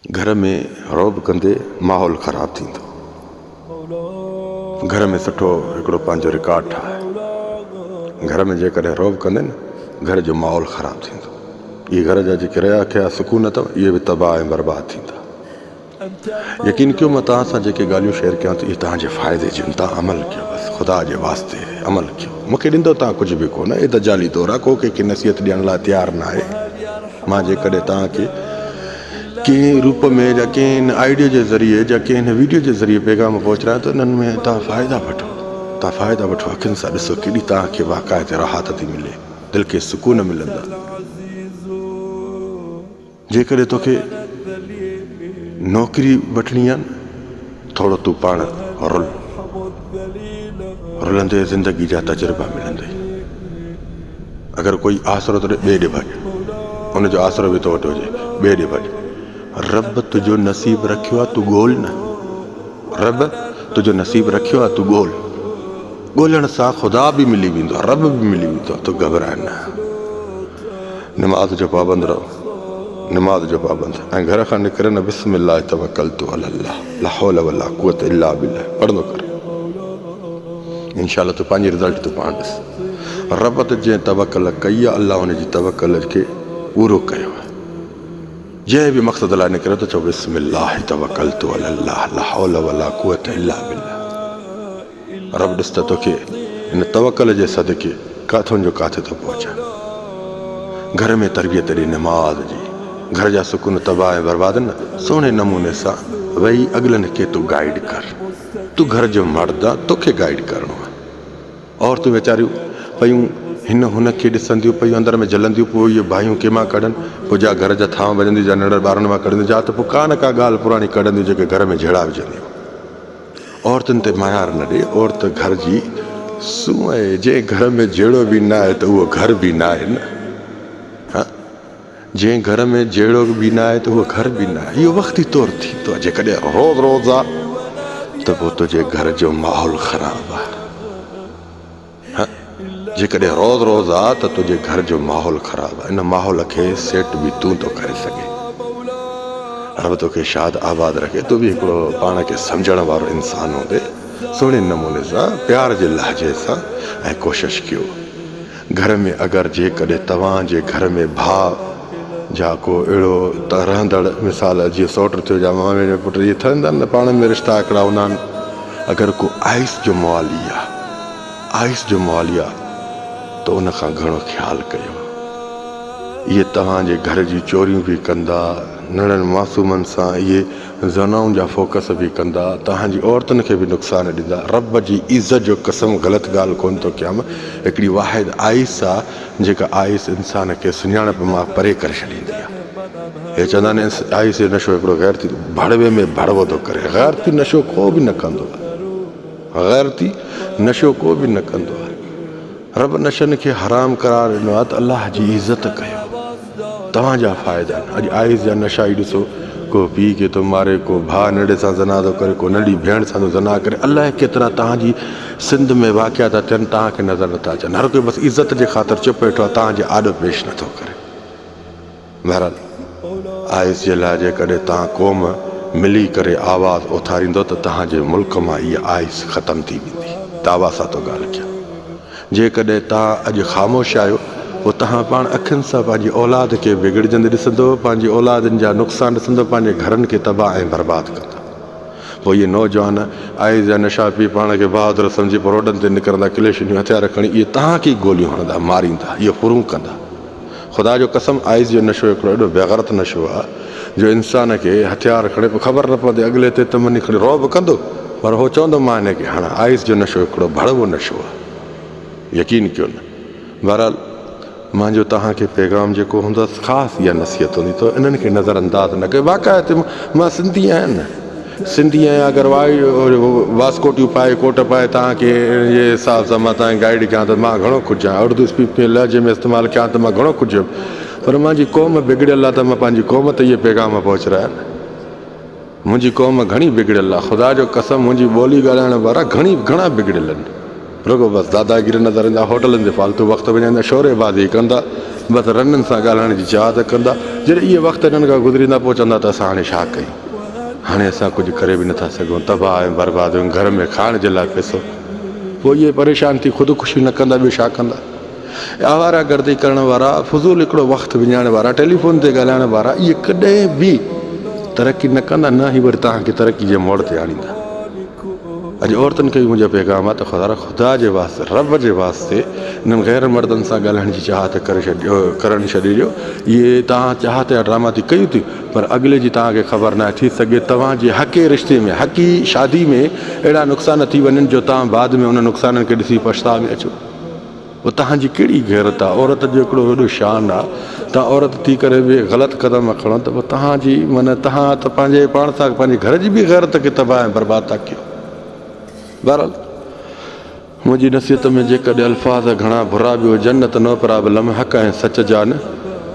घर में रौब कंदे माहौल ख़राब थींदो। घर में सुठो हिकिड़ो पंहिंजो रिकॉर्ड ठाहे। घर में जेकॾहिं रौब कंदे न घर जो माहौल ख़राब थींदो। इहे घर जा जेके रहिया कया सुकून अथव इहे बि तबाह ऐं बर्बाद थींदा। यकीन कयो मां तव्हां सां जेके ॻाल्हियूं शेयर कयां थो इहे तव्हांजे फ़ाइदे जूं। तव्हां अमल कयो, बसि ख़ुदा जे वास्ते अमल कयो। मूंखे ॾींदो तव्हां कुझु बि कोन, हे त जाली दौर आहे, को कंहिंखे नसीहत ॾियण लाइ तयारु न आहे। मां जेकॾहिं तव्हांखे कंहिं रूप में या कंहिं आइडियो जे ज़रिए या कंहिं वीडियो जे ज़रिए पैगाम पहुचायां त इन्हनि में तव्हां फ़ाइदा वठो। तव्हां फ़ाइदा वठो, अखियुनि सां ॾिसो केॾी तव्हांखे वाक़ाइते राहत थी मिले, दिलि खे सुकून मिलंदा। जेकॾहिं तोखे नौकिरी वठणी आहे न, थोरो तूं पाण रुल, रुलंदे ज़िंदगी जा तजुर्बा मिलंदई। अगरि कोई आसरो तो ॿिए ॾे भॼ, उनजो आसरो बि तो वटि हुजे, ॿिए ॾे भॼ। रब तुंहिंजो नसीब रखियो आहे, तूं ॻोल्ह न। रब तुंहिंजो नसीब रखियो आहे, तूं ॻोल्ह। ॻोल्हण सां ख़ुदा बि मिली वेंदो आहे, रब बि मिली वेंदो आहे। तूं घबराए न। नमाज़ जो पाबंद रहो, नमाज़ जो पाबंद, ऐं घर खां निकिरे न बिस्मिल्लाह तवक्कलतु अलल्लाह ला हौल वला कुव्वत इल्ला बिल्लाह पढ़ंदो कर। इंशाअल्लाह तूं पंहिंजी रिज़ल्ट तूं पाण ॾिस। रब ते जंहिं तवक्कल कई आहे, अलाह हुनजी तवक्कल खे पूरो कयो आहे। जंहिं बि मक़सद लाइ निकिरे त चओ बिस्मिल्लाह तवक्कलतु अलल्लाह ला हौल वला कुव्वत इल्ला बिल्लाह। रब ॾिस त तोखे इन तवक्कल जे सदके काथों जो काथे थो पहुचाए। घर में तरबियत ॾे नमाज़ जी। घर जा सुकून तबाह ऐं बर्बाद न सुहिणे नमूने सां वेही अॻिलनि खे तूं गाइड कर। तूं घर जो मर्द आहे, तोखे गाइड करिणो आहे। और तूं वीचारियूं पयूं हिन हुन खे ॾिसंदियूं पयूं, अंदरि में जलंदियूं, पोइ इहे भाइयूं कंहिंमां कढनि, पोइ जा घर जा थांव वॼंदियूं, जा नंढड़नि ॿारनि मां कढंदियूं, जा त पोइ का न का ॻाल्हि पुराणी कढंदियूं जेके घर में जहिड़ा विझंदियूं। औरतुनि ते मायार न ॾे। औरत घर जी सूंह आहे। जंहिं घर में जहिड़ो बि न आहे त उहो घर बि न आहे न। जंहिं घर में जहिड़ो बि न आहे त उहो घर बि न आहे। इहो वक़्ती तौरु थींदो आहे। जेकॾहिं रोज़ रोज़ आहे त पोइ तुंहिंजे घर जो माहौल ख़राबु आहे। जेकॾहिं रोज़ रोज़ आहे त तुंहिंजे घर जो माहौल ख़राबु आहे। इन माहौल खे सेट बि तूं थो करे सघे। रब तोखे शाद आबाद रखे। तूं बि हिकिड़ो पाण खे सम्झण वारो इंसानु हूंदे, सुहिणे नमूने सां प्यार जे लहजे सां ऐं कोशिशि कयो। घर में अगरि जेकॾहिं तव्हांजे घर में भाउ जा को अहिड़ो त रहंदड़ मिसाल जीअं सौट थियो या मामे जो पुटु, इहे ठहंदा न पाण में रिश्ता हिकिड़ा हूंदा आहिनि। अगरि को आइस जो मुआली आहे, आइस जो मुआली आहे त उन खां घणो ख़्यालु कयो। इहे तव्हांजे घर जी चोरियूं बि कंदा, नंढनि मासूमनि सां इहे ज़नाउनि जा फोकस बि कंदा, तव्हांजी औरतुनि खे बि नुक़सानु ॾींदा। रब जी इज़त जो कसम ग़लति ॻाल्हि कोन थो कयां। हिकिड़ी वाहिद आइस आहे जेका आइस इंसान खे सुञाणप मां परे करे छॾींदी आहे। हे चवंदा आहिनि आइस जो नशो हिकिड़ो ग़ैरती भड़वे में भड़वो थो करे। ग़ैरती नशो को बि न कंदो आहे। ग़ैरती नशो को बि न कंदो आहे। रब नशनि खे हराम करार ॾिनो आहे त अलाह जी इज़त कयो। तव्हांजा फ़ाइदा आहिनि। अॼु आइस जा नशा ई ॾिसो, को पीउ खे थो मारे, को भाउ नंढे सां ज़ना थो करे, को नंढी भेण सां थो ज़ना करे। अलाए केतिरा तव्हांजी सिंध में वाक़िया था थियनि, तव्हांखे नज़र नथा अचनि। हर कोई बसि इज़त जे ख़ातिर चुप वेठो आहे, तव्हांजे आॾो पेश नथो करे। बहरहाल आइस जे लाइ जेकॾहिं तव्हां क़ौम मिली करे आवाज़ उथारींदो त तव्हांजे मुल्क मां इहा आइस ख़तमु थी वेंदी। दावा सां थो ॻाल्हि कयां। जेकॾहिं तव्हां अॼु ख़ामोश आहियो पोइ तव्हां पाण अखियुनि सां पंहिंजी औलाद खे बिगड़जंदे ॾिसंदो, पंहिंजी औलादनि जा नुक़सान ॾिसंदो, पंहिंजे घरनि खे तबाह ऐं बर्बादु कंदा। पोइ इहे नौजवान आइस जा नशा पी पाण खे बहादुर सम्झी पोइ रोडनि ते निकिरंदा, क्लेशनियूं हथियार खणी, इहे तव्हांखे गोलियूं हणंदा, मारींदा, इहो फुरूं कंदा। ख़ुदा जो कसम आइस जो नशो हिकिड़ो एॾो बेग़रत नशो आहे जो इंसान खे हथियार खणे पोइ ख़बर न पवंदी, अॻिले ते तमनी खणी रौब कंदो, पर उहो चवंदो मां हिन खे हाणे। आइस जो नशो हिकिड़ो भड़वो नशो आहे, यकीन कयो न। बहरहाल मुंहिंजो तव्हांखे पैगाम जेको हूंदसि ख़ासि इहा नसीहत हूंदी त इन्हनि खे नज़रअंदाज़ न कयो। बाक़ाइदे मां सिंधी आहियां न, सिंधी आहियां। अगरि वास्कोटियूं पाए, कोट पाए तव्हांखे इहे हिसाब सां मां तव्हांखे गाइड कयां त मां घणो ख़ुशि आहियां। उर्दू स्पीक लहजे में इस्तेमालु कयां त मां घणो ख़ुशि हुयुमि, पर मुंहिंजी क़ौम बिगड़ियल आहे त मां पंहिंजी क़ौम ते इहे पैगाम पहुचाया न। मुंहिंजी क़ौम घणी बिगड़ियल आहे, ख़ुदा जो कसम मुंहिंजी ॿोली ॻाल्हाइण वारा घणा बिगड़ियल आहिनि। रुगो बसि दादागिरी नज़र ईंदा, होटलनि ते फालतू वक़्तु विञाईंदा, शोरेबाज़ी कंदा, बसि रननि सां ॻाल्हाइण जी चाहत कंदा। जॾहिं इहे वक़्तु हिननि खां गुज़रींदा पोइ चवंदा त असां हाणे छा कयूं, हाणे असां कुझु करे बि नथा सघूं, तबाह ऐं बर्बाद आहियूं, घर में खाइण जे लाइ पैसो। पोइ इहे परेशान थी ख़ुदिकुशी न कंदा, ॿियो छा कंदा। आवारा गर्दी करण वारा, फज़ूल हिकिड़ो वक़्तु विञाइण वारा, टेलीफोन ते ॻाल्हाइण वारा, इहे कॾहिं बि तरक़ी न कंदा, न ई वरी तव्हांखे तरक़ी जे मोड़ ते आणींदा। अॼु औरतुनि खे बि मुंहिंजो पैगाम आहे त ख़ुदा जे वास्ते, रब जे वास्ते इन्हनि गैर मर्दनि सां ॻाल्हाइण जी चाहत करणु छॾे ॾियो। इहे तव्हां चाहत या ड्रामा थी कयूं थी, पर अॻिले जी तव्हांखे ख़बर न आहे, थी सघे तव्हांजे हक़े रिश्ते में, हक़ी शादी में अहिड़ा नुक़सान थी वञनि जो तव्हां बाद में उन नुक़साननि खे ॾिसी पछता में अचो। पोइ तव्हांजी कहिड़ी गैरत आहे? औरत जो हिकिड़ो वॾो शान आहे, तव्हां औरत थी करे बि ग़लति क़दम खणो त पोइ तव्हांजी माना तव्हां त पंहिंजे पाण सां पंहिंजे घर जी बि गैरत खे तबाह ऐं बर्बाद था कयो। बहरहाल मुंहिंजी नसीहत में जेकॾहिं अल्फाज़ घणा बुरा बि हुजनि न त नो प्रॉब्लम, हक़ ऐं सच जा न।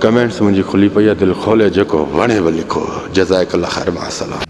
कमेंट्स मुंहिंजी खुली पई आहे, दिलि खोले जेको वणेव लिखो। जज़ाकल्लाह ख़ैर, मां सलाम।